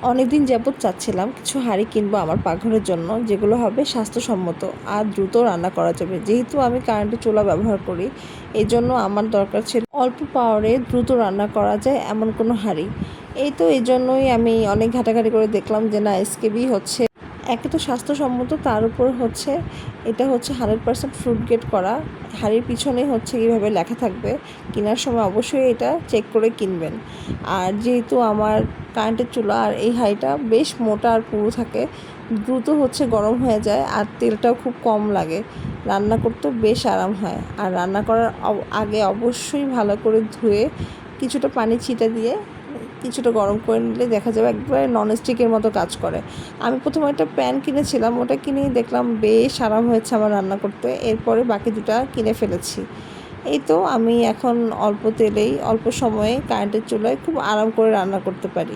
অনেকদিন যাবত চাচ্ছিলাম কিছু হাঁড়ি কিনবো আমার পাকঘরের জন্য, যেগুলো হবে স্বাস্থ্যসম্মত আর দ্রুত রান্না করা যাবে। যেহেতু আমি কারেন্টের চুলা ব্যবহার করি, এই জন্য আমার দরকার ছিল অল্প পাওয়ারে দ্রুত রান্না করা যায় এমন কোনো হাঁড়ি। এই জন্যই আমি অনেক ঘাটাঘাটি করে দেখলাম যে না, এসকেবি হচ্ছে একে তো স্বাস্থ্যসম্মত, তার উপর হচ্ছে এটা হচ্ছে 100% ফ্রুট গ্রেড করা। হাঁড়ির পিছনে হচ্ছে এইভাবে লেখা থাকবে, কেনার সময় অবশ্যই এটা চেক করে কিনবেন। আর যেহেতু আমার কারেন্টের চুলা আর এই হাঁড়িটা বেশ মোটা আর পুরু থাকে, দ্রুত হচ্ছে গরম হয়ে যায় আর তেলটাও খুব কম লাগে, রান্না করতেও বেশ আরাম হয়। আর রান্না করার আগে অবশ্যই ভালো করে ধুয়ে কিছুটা পানি ছিটা দিয়ে কিছুটা গরম করে নিলে দেখা যাবে একবারে ননস্টিকের মতো কাজ করে। আমি প্রথমে একটা প্যান কিনেছিলাম, ওটা কিনেই দেখলাম বেশ আরাম হয়েছে আমার রান্না করতে। এরপরে বাকি দুটা কিনে ফেলেছি। এই তো আমি এখন অল্প তেলেই অল্প সময়ে কারেন্টের চুলায় খুব আরাম করে রান্না করতে পারি।